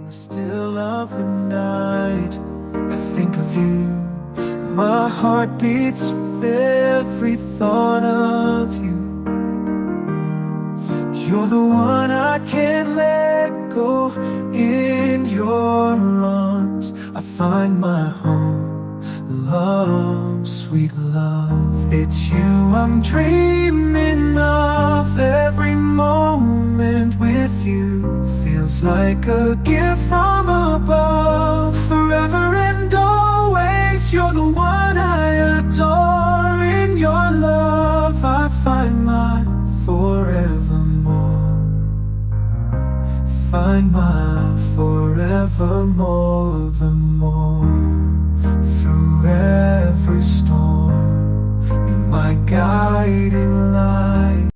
the still of the night, I think of you. My heart beats with every thought of you. You're the one I can't let go. In your arms I find my home. Love, sweet love, it's you I'm dreaming of. Every moment with you feels like a gift from above. Forever and always, you're the one I adore. In your love I find my forevermore. Find my forevermore, the more. Through every storm, you're my guiding